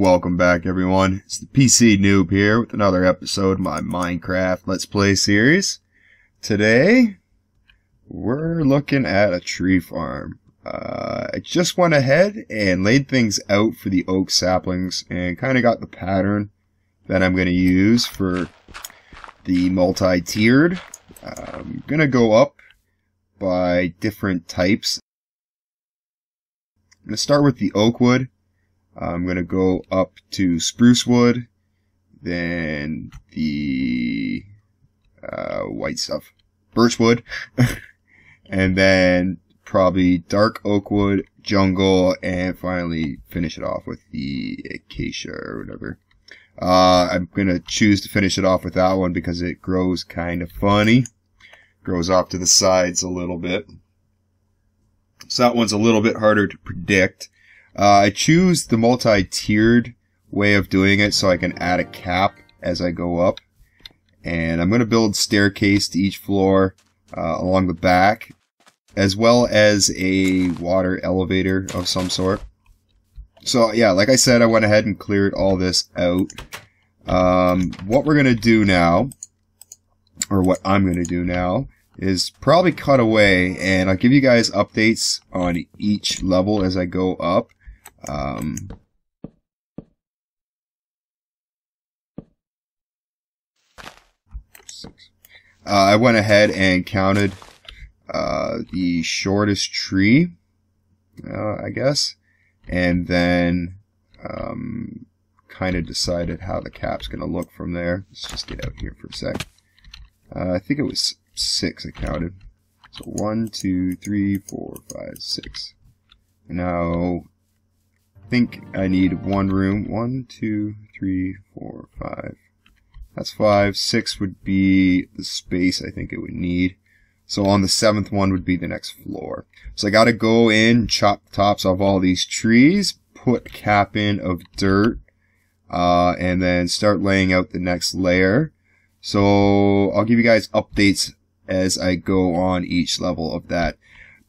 And welcome back, everyone. It's the PC Noob here with another episode of my Minecraft Let's Play series. Today, we're looking at a tree farm. I just went ahead and laid things out for the oak saplings and kind of got the pattern that I'm going to use for the multi-tiered. I'm going to go up by different types. I'm going to start with the oak wood. I'm going to go up to spruce wood, then the white stuff, birch wood, and then probably dark oak wood, jungle, and finally finish it off with the acacia or whatever. I'm going to choose to finish it off with that one because it grows kind of funny. Grows off to the sides a little bit. So that one's a little bit harder to predict. I choose the multi-tiered way of doing it so I can add a cap as I go up. And I'm going to build staircase to each floor along the back, as well as a water elevator of some sort. So yeah, like I said, I went ahead and cleared all this out. What we're going to do now, or what I'm going to do now, is probably cut away, and I'll give you guys updates on each level as I go up. I went ahead and counted the shortest tree, I guess, and then kind of decided how the cap's going to look from there. Let's just get out here for a sec. I think it was 6 I counted. So 1, 2, 3, 4, 5, 6. Now, I think I need one room. 1, 2, 3, 4, 5. That's 5. 6 would be the space I think it would need. So on the 7th one would be the next floor. So I gotta go in, chop the tops off all these trees, put a cap in of dirt, and then start laying out the next layer. So I'll give you guys updates as I go on each level of that.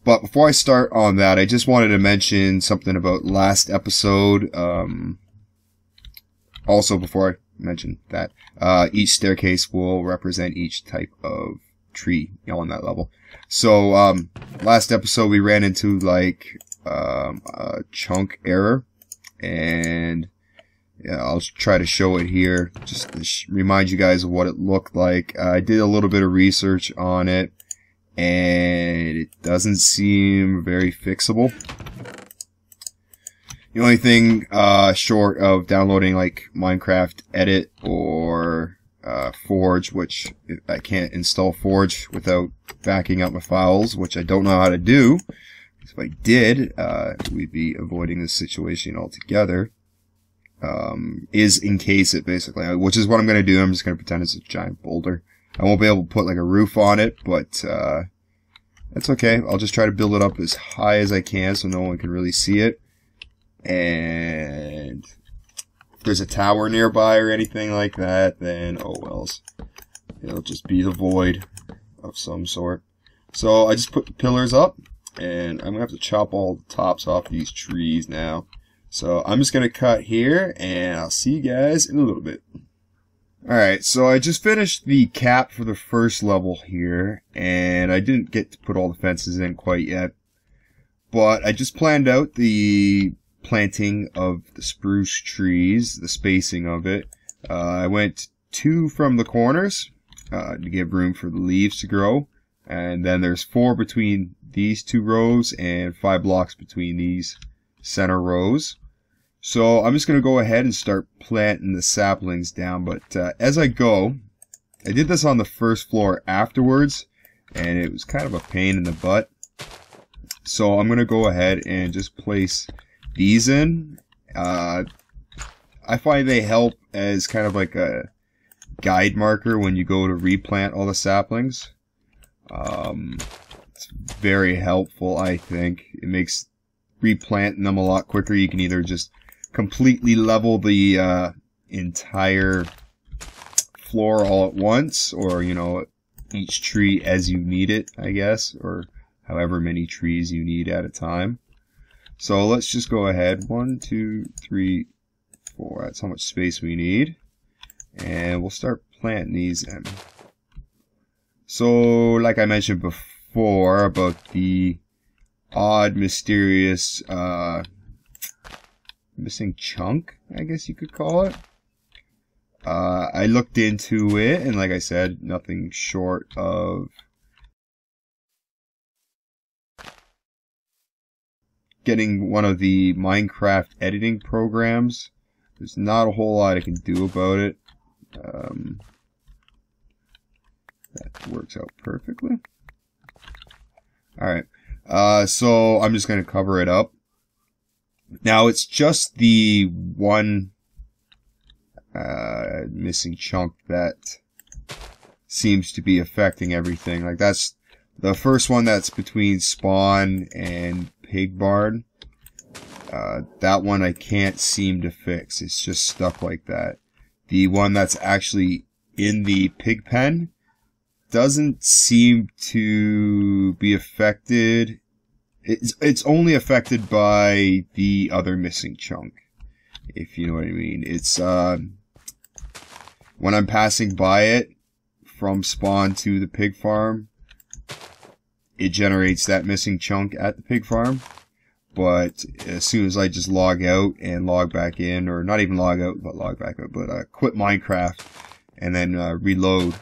But before I start on that, I just wanted to mention something about last episode. Also, before I mention that, each staircase will represent each type of tree on that level. So, last episode we ran into like a chunk error, and yeah, I'll try to show it here, just to remind you guys of what it looked like. I did a little bit of research on it, and it doesn't seem very fixable. The only thing short of downloading like Minecraft Edit or Forge, which I can't install Forge without backing up my files, which I don't know how to do. If I did, we'd be avoiding this situation altogether. Is encase it basically, which is what I'm going to do. I'm just going to pretend it's a giant boulder. I won't be able to put like a roof on it, but that's okay. I'll just try to build it up as high as I can so no one can really see it. And if there's a tower nearby or anything like that, then oh wells. It'll just be the void of some sort. So I just put the pillars up, and I'm going to have to chop all the tops off these trees now. So I'm just going to cut here, and I'll see you guys in a little bit. Alright, so I just finished the cap for the first level here, and I didn't get to put all the fences in quite yet. But I just planned out the planting of the spruce trees, the spacing of it. I went 2 from the corners to give room for the leaves to grow. And then there's 4 between these 2 rows and 5 blocks between these center rows. So I'm just going to go ahead and start planting the saplings down, but as I go, I did this on the first floor afterwards, and it was kind of a pain in the butt. So I'm going to go ahead and just place these in. I find they help as kind of like a guide marker when you go to replant all the saplings. It's very helpful, I think. It makes replanting them a lot quicker. You can either just completely level the entire floor all at once, or you know, each tree as you need it, I guess, or however many trees you need at a time. So let's just go ahead. 1, 2, 3, 4. That's how much space we need. And we'll start planting these in. So, like I mentioned before about the odd, mysterious, missing chunk, I guess you could call it. I looked into it, and like I said, nothing short of getting one of the Minecraft editing programs. There's not a whole lot I can do about it. That works out perfectly. Alright, so I'm just going to cover it up. Now it's just the one missing chunk that seems to be affecting everything. Like that's the first one that's between spawn and pig barn. That one I can't seem to fix. It's just stuck like that. The one that's actually in the pig pen doesn't seem to be affected. It's only affected by the other missing chunk, if you know what I mean. It's when I'm passing by it from spawn to the pig farm, it generates that missing chunk at the pig farm. But as soon as I just log out and log back in, or not even log out, but log back out, but quit Minecraft and then reload,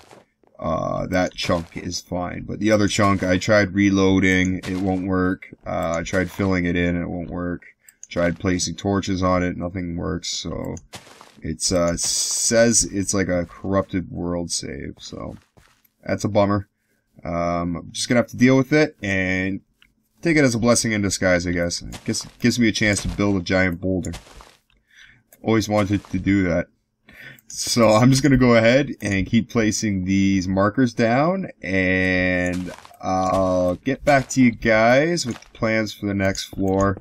that chunk is fine. But the other chunk, I tried reloading, it won't work. I tried filling it in, it won't work. Tried placing torches on it, nothing works. So it says it's like a corrupted world save. So that's a bummer. I'm just gonna have to deal with it and take it as a blessing in disguise, I guess. I guess it gives me a chance to build a giant boulder. Always wanted to do that. So I'm just going to go ahead and keep placing these markers down, and I'll get back to you guys with the plans for the next floor.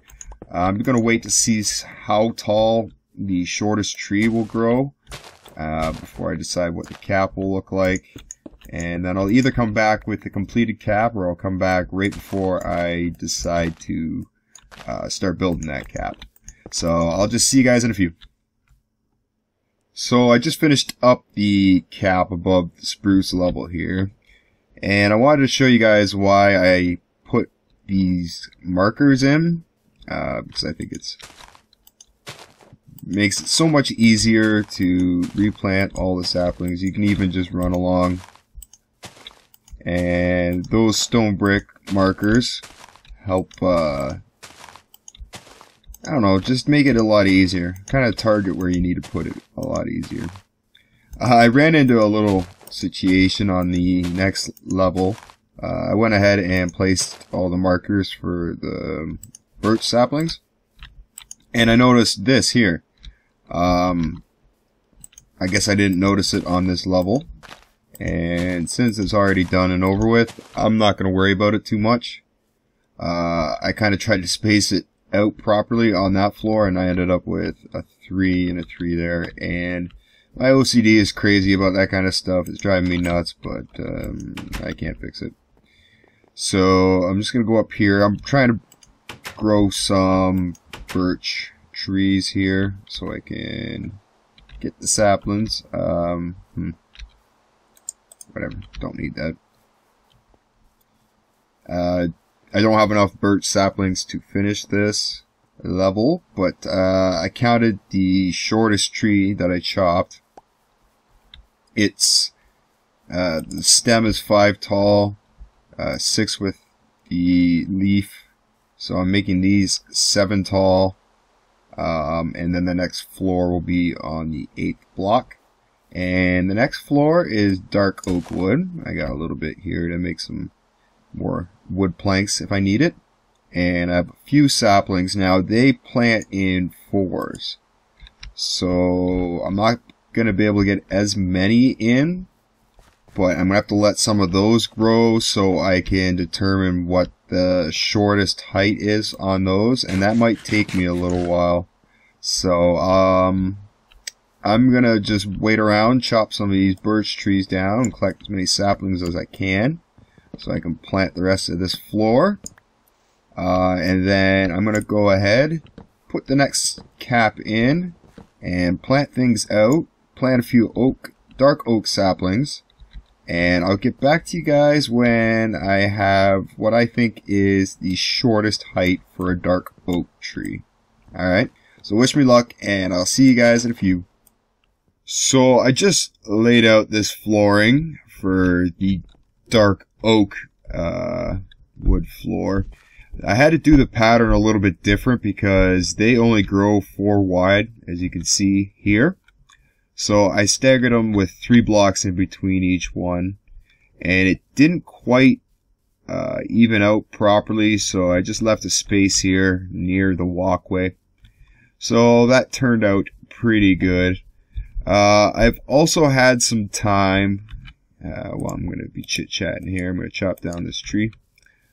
I'm going to wait to see how tall the shortest tree will grow before I decide what the cap will look like. And then I'll either come back with the completed cap, or I'll come back right before I decide to start building that cap. So I'll just see you guys in a few. So I just finished up the cap above the spruce level here. And I wanted to show you guys why I put these markers in. Because I think it makes it so much easier to replant all the saplings. You can even just run along. And those stone brick markers help, I don't know, just make it a lot easier. Kind of target where you need to put it a lot easier. I ran into a little situation on the next level. I went ahead and placed all the markers for the birch saplings. And I noticed this here. I guess I didn't notice it on this level. And since it's already done and over with, I'm not going to worry about it too much. I kind of tried to space it out properly on that floor, and I ended up with a 3 and a 3 there. And my OCD is crazy about that kind of stuff. It's driving me nuts, but I can't fix it. So I'm just going to go up here. I'm trying to grow some birch trees here so I can get the saplings. Whatever, don't need that. I don't have enough birch saplings to finish this level, but I counted the shortest tree that I chopped. It's the stem is 5 tall, 6 with the leaf, so I'm making these 7 tall, and then the next floor will be on the 8th block. And the next floor is dark oak wood. I got a little bit here to make some more wood planks if I need it. And I have a few saplings. Now they plant in 4s. So I'm not going to be able to get as many in. But I'm going to have to let some of those grow so I can determine what the shortest height is on those. And that might take me a little while. So, I'm gonna just wait around, chop some of these birch trees down, and collect as many saplings as I can, so I can plant the rest of this floor. And then I'm gonna go ahead, put the next cap in, and plant things out. Plant a few dark oak saplings. And I'll get back to you guys when I have what I think is the shortest height for a dark oak tree. Alright, so wish me luck, and I'll see you guys in a few. So I just laid out this flooring for the dark oak wood floor. I had to do the pattern a little bit different because they only grow 4 wide, as you can see here. So I staggered them with 3 blocks in between each one, and it didn't quite even out properly, so I just left a space here near the walkway. So that turned out pretty good. I've also had some time, well, I'm going to be chit-chatting here. I'm going to chop down this tree.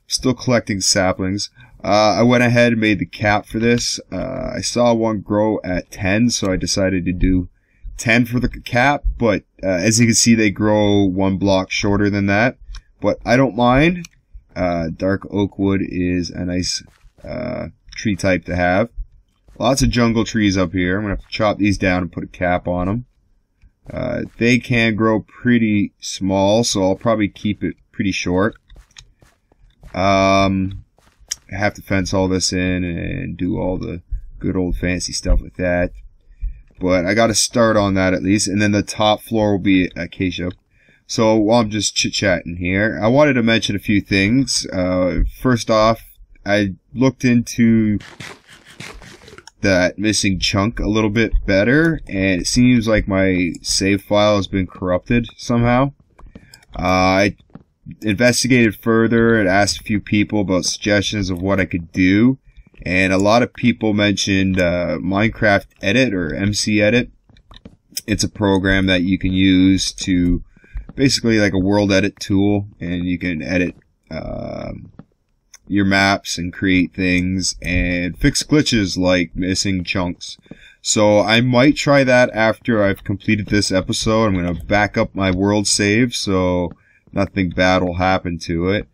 Still collecting saplings. I went ahead and made the cap for this. I saw one grow at 10, so I decided to do 10 for the cap, but as you can see, they grow 1 block shorter than that, but I don't mind. Dark oak wood is a nice tree type to have. Lots of jungle trees up here. I'm gonna have to chop these down and put a cap on them. They can grow pretty small, so I'll probably keep it pretty short. I have to fence all this in and do all the good old fancy stuff with that. But I got to start on that at least, and then the top floor will be acacia. So while I'm just chit-chatting here, I wanted to mention a few things. First off, I looked into that missing chunk a little bit better, and it seems like my save file has been corrupted somehow. I investigated further and asked a few people about suggestions of what I could do. And a lot of people mentioned Minecraft Edit or MC Edit. It's a program that you can use to basically like a world edit tool, and you can edit your maps and create things and fix glitches like missing chunks. So I might try that after I've completed this episode. I'm going to back up my world save so nothing bad will happen to it.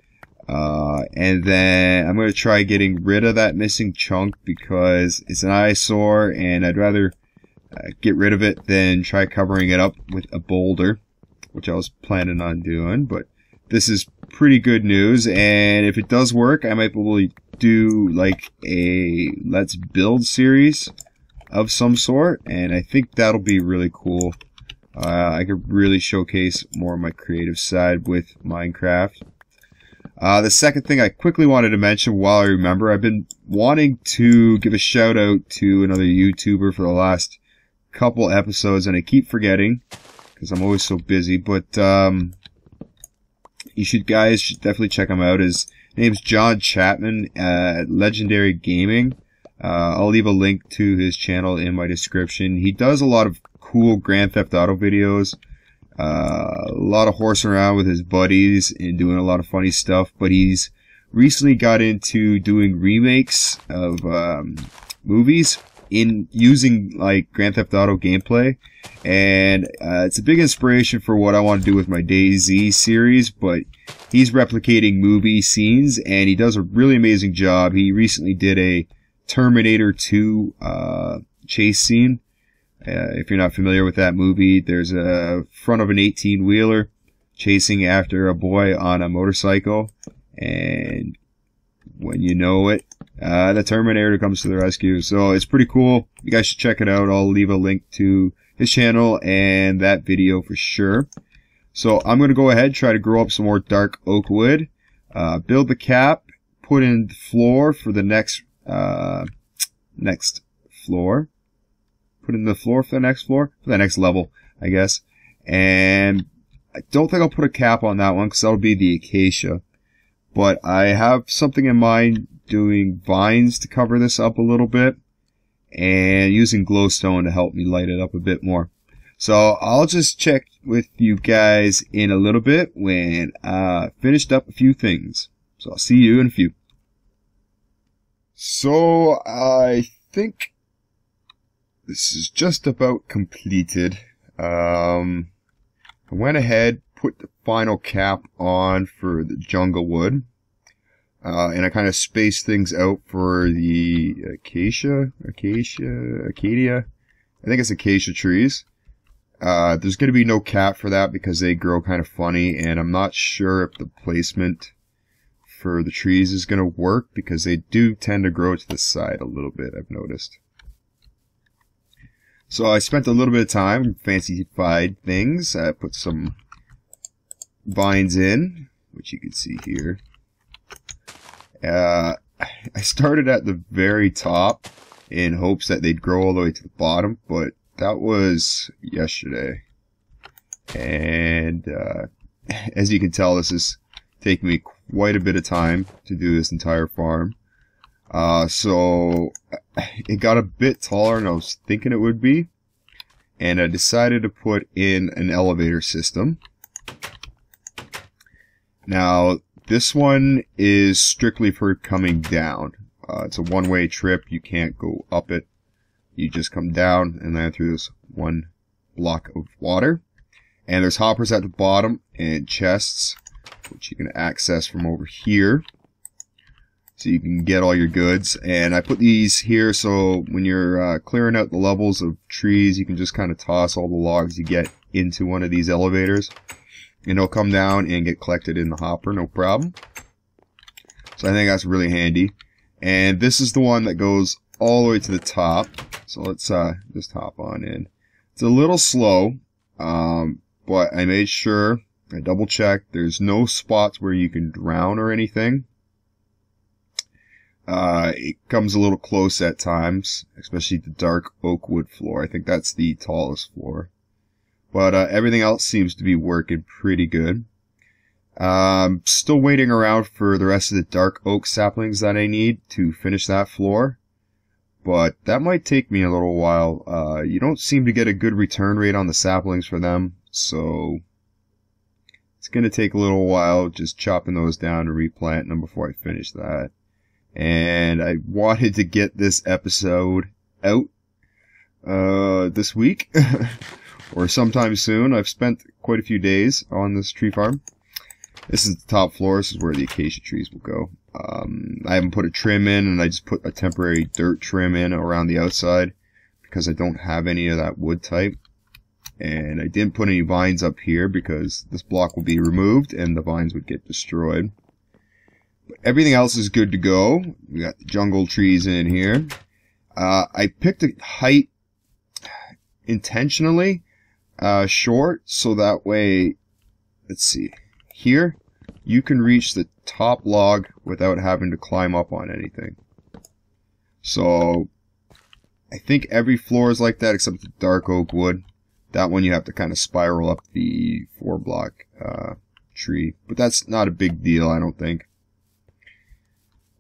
And then I'm going to try getting rid of that missing chunk because it's an eyesore, and I'd rather get rid of it than try covering it up with a boulder, which I was planning on doing. But this is pretty good news, and if it does work, I might be able to do like a Let's Build series of some sort, and I think that'll be really cool. I could really showcase more of my creative side with Minecraft. The second thing I quickly wanted to mention while I remember, I've been wanting to give a shout out to another YouTuber for the last couple episodes, and I keep forgetting because I'm always so busy, but you guys should definitely check him out. His name's John Chapman at Legendary Gaming. I'll leave a link to his channel in my description. He does a lot of cool Grand Theft Auto videos. A lot of horsing around with his buddies and doing a lot of funny stuff, but he's recently got into doing remakes of movies in using like Grand Theft Auto gameplay, and it's a big inspiration for what I want to do with my DayZ series. But he's replicating movie scenes, and he does a really amazing job. He recently did a Terminator 2 chase scene. If you're not familiar with that movie, there's a front of an 18-wheeler chasing after a boy on a motorcycle, and when you know it, the Terminator comes to the rescue. So it's pretty cool. You guys should check it out. I'll leave a link to his channel and that video for sure. So I'm going to go ahead, try to grow up some more dark oak wood, build the cap, put in the floor for the next floor. Put in the floor for the next floor, for the next level, I guess. And I don't think I'll put a cap on that one because that'll be the acacia. But I have something in mind doing vines to cover this up a little bit, and using glowstone to help me light it up a bit more. So I'll just check with you guys in a little bit when I finished up a few things. So I'll see you in a few. So I think this is just about completed. I went ahead, put the final cap on for the jungle wood, and I kind of spaced things out for the acacia, I think it's acacia trees. There's going to be no cap for that because they grow kind of funny, and I'm not sure if the placement for the trees is going to work because they do tend to grow to the side a little bit, I've noticed. So I spent a little bit of time, fancifying things. I put some vines in, which you can see here. I started at the very top in hopes that they'd grow all the way to the bottom, but that was yesterday. And as you can tell, this is taking me quite a bit of time to do this entire farm. So it got a bit taller than I was thinking it would be, and I decided to put in an elevator system. Now, this one is strictly for coming down. It's a one-way trip. You can't go up it. You just come down and then through this one block of water. And there's hoppers at the bottom and chests, which you can access from over here. So you can get all your goods. And I put these here so when you're clearing out the levels of trees, you can just kind of toss all the logs you get into one of these elevators. And it'll come down and get collected in the hopper, no problem. So I think that's really handy. And this is the one that goes all the way to the top. So let's just hop on in. It's a little slow, but I made sure, I double checked, there's no spots where you can drown or anything. It comes a little close at times, especially the dark oak wood floor. I think that's the tallest floor. But everything else seems to be working pretty good. Still waiting around for the rest of the dark oak saplings that I need to finish that floor. But that might take me a little while. You don't seem to get a good return rate on the saplings for them, so it's going to take a little while just chopping those down and replanting them before I finish that. And I wanted to get this episode out this week. Or sometime soon. I've spent quite a few days on this tree farm. This is the top floor. This is where the acacia trees will go. I haven't put a trim in, and I just put a temporary dirt trim in around the outside because I don't have any of that wood type. And I didn't put any vines up here because this block will be removed and the vines would get destroyed. But everything else is good to go. We got the jungle trees in here. I picked a height intentionally short, so that way, let's see, here you can reach the top log without having to climb up on anything. So I think every floor is like that except the dark oak wood. That one you have to kind of spiral up the 4-block tree, but that's not a big deal, I don't think.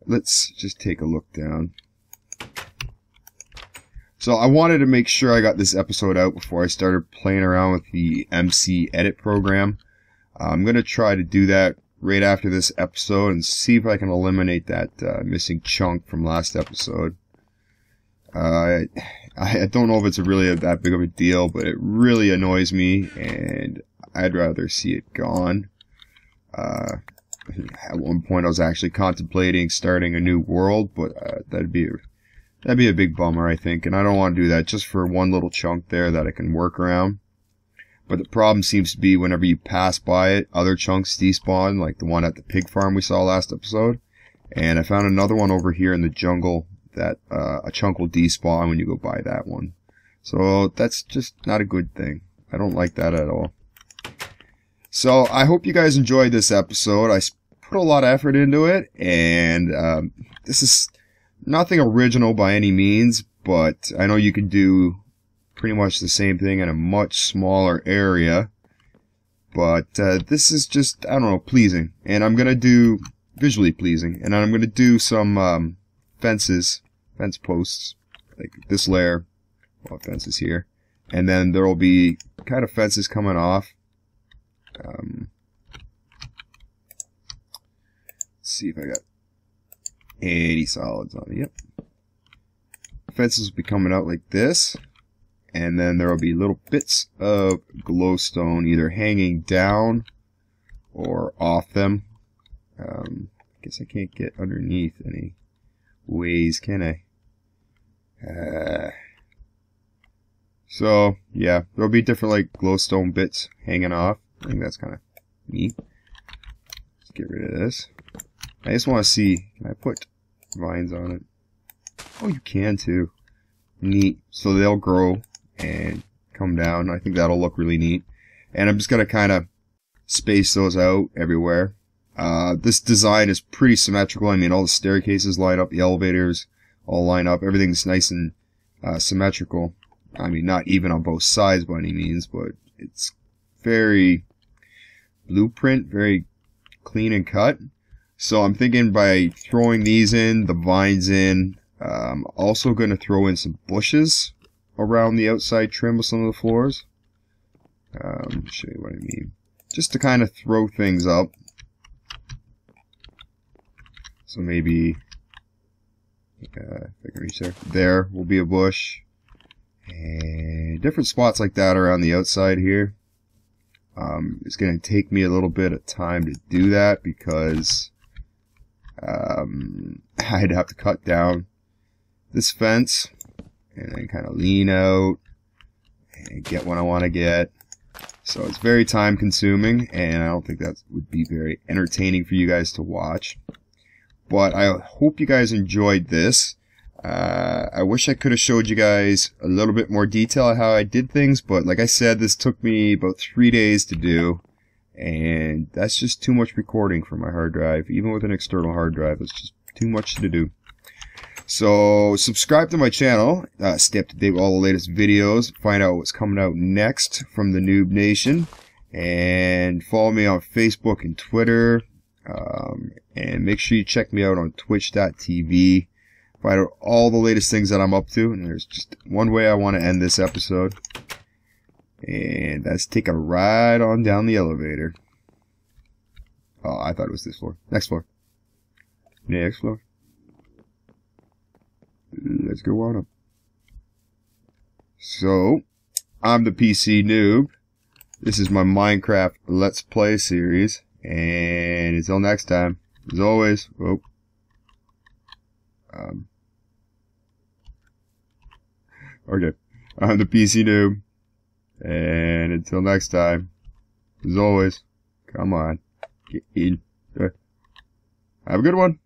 Let's just take a look down. So I wanted to make sure I got this episode out before I started playing around with the MC edit program. I'm going to try to do that right after this episode and see if I can eliminate that missing chunk from last episode. I don't know if it's really that big of a deal, but it really annoys me and I'd rather see it gone. At one point I was actually contemplating starting a new world, but that'd be a big bummer, I think, and I don't want to do that just for one little chunk there that I can work around. But the problem seems to be whenever you pass by it, other chunks despawn, like the one at the pig farm we saw last episode. And I found another one over here in the jungle that a chunk will despawn when you go by that one. So that's just not a good thing. I don't like that at all. So I hope you guys enjoyed this episode. I put a lot of effort into it, and this is nothing original by any means, but I know you can do pretty much the same thing in a much smaller area. But this is just, I don't know, pleasing. And I'm going to do, visually pleasing, and I'm going to do some fence posts, like this layer, well, fences here. And then there will be kind of fences coming off. Let's see if I got 80 solids on it. Yep. Fences will be coming out like this, and then there will be little bits of glowstone either hanging down or off them. I guess I can't get underneath any ways, can I? So, yeah, there'll be different, like, glowstone bits hanging off. I think that's kind of neat. Let's get rid of this. I just want to see, can I put vines on it? Oh, you can too. Neat. So they'll grow and come down. I think that'll look really neat. And I'm just going to kind of space those out everywhere. This design is pretty symmetrical. I mean, all the staircases line up, the elevators all line up. Everything's nice and symmetrical. I mean, not even on both sides by any means, but it's very blueprint, very clean and cut. So I'm thinking by throwing these in, the vines in, I'm also going to throw in some bushes around the outside trim of some of the floors. I'll show you what I mean. Just to kind of throw things up. So maybe, if I can reach there, there will be a bush. And different spots like that around the outside here. It's going to take me a little bit of time to do that because I'd have to cut down this fence and then kind of lean out and get what I want to get. So it's very time consuming, and I don't think that would be very entertaining for you guys to watch. But I hope you guys enjoyed this. I wish I could have showed you guys a little bit more detail of how I did things, but like I said, this took me about 3 days to do, and that's just too much recording for my hard drive. Even with an external hard drive, it's just too much to do. So subscribe to my channel, stay up to date with all the latest videos, find out what's coming out next from the Noob Nation, and follow me on Facebook and Twitter, and make sure you check me out on twitch.tv. Find out all the latest things that I'm up to, and there's just one way I want to end this episode, and that's take a ride on down the elevator. Oh, I thought it was this floor. Next floor. Next floor. Let's go on up. So, I'm the PC Noob. This is my Minecraft Let's Play series, and until next time, as always, okay, I'm the PC Noob, and until next time, as always, come on, get in. Have a good one.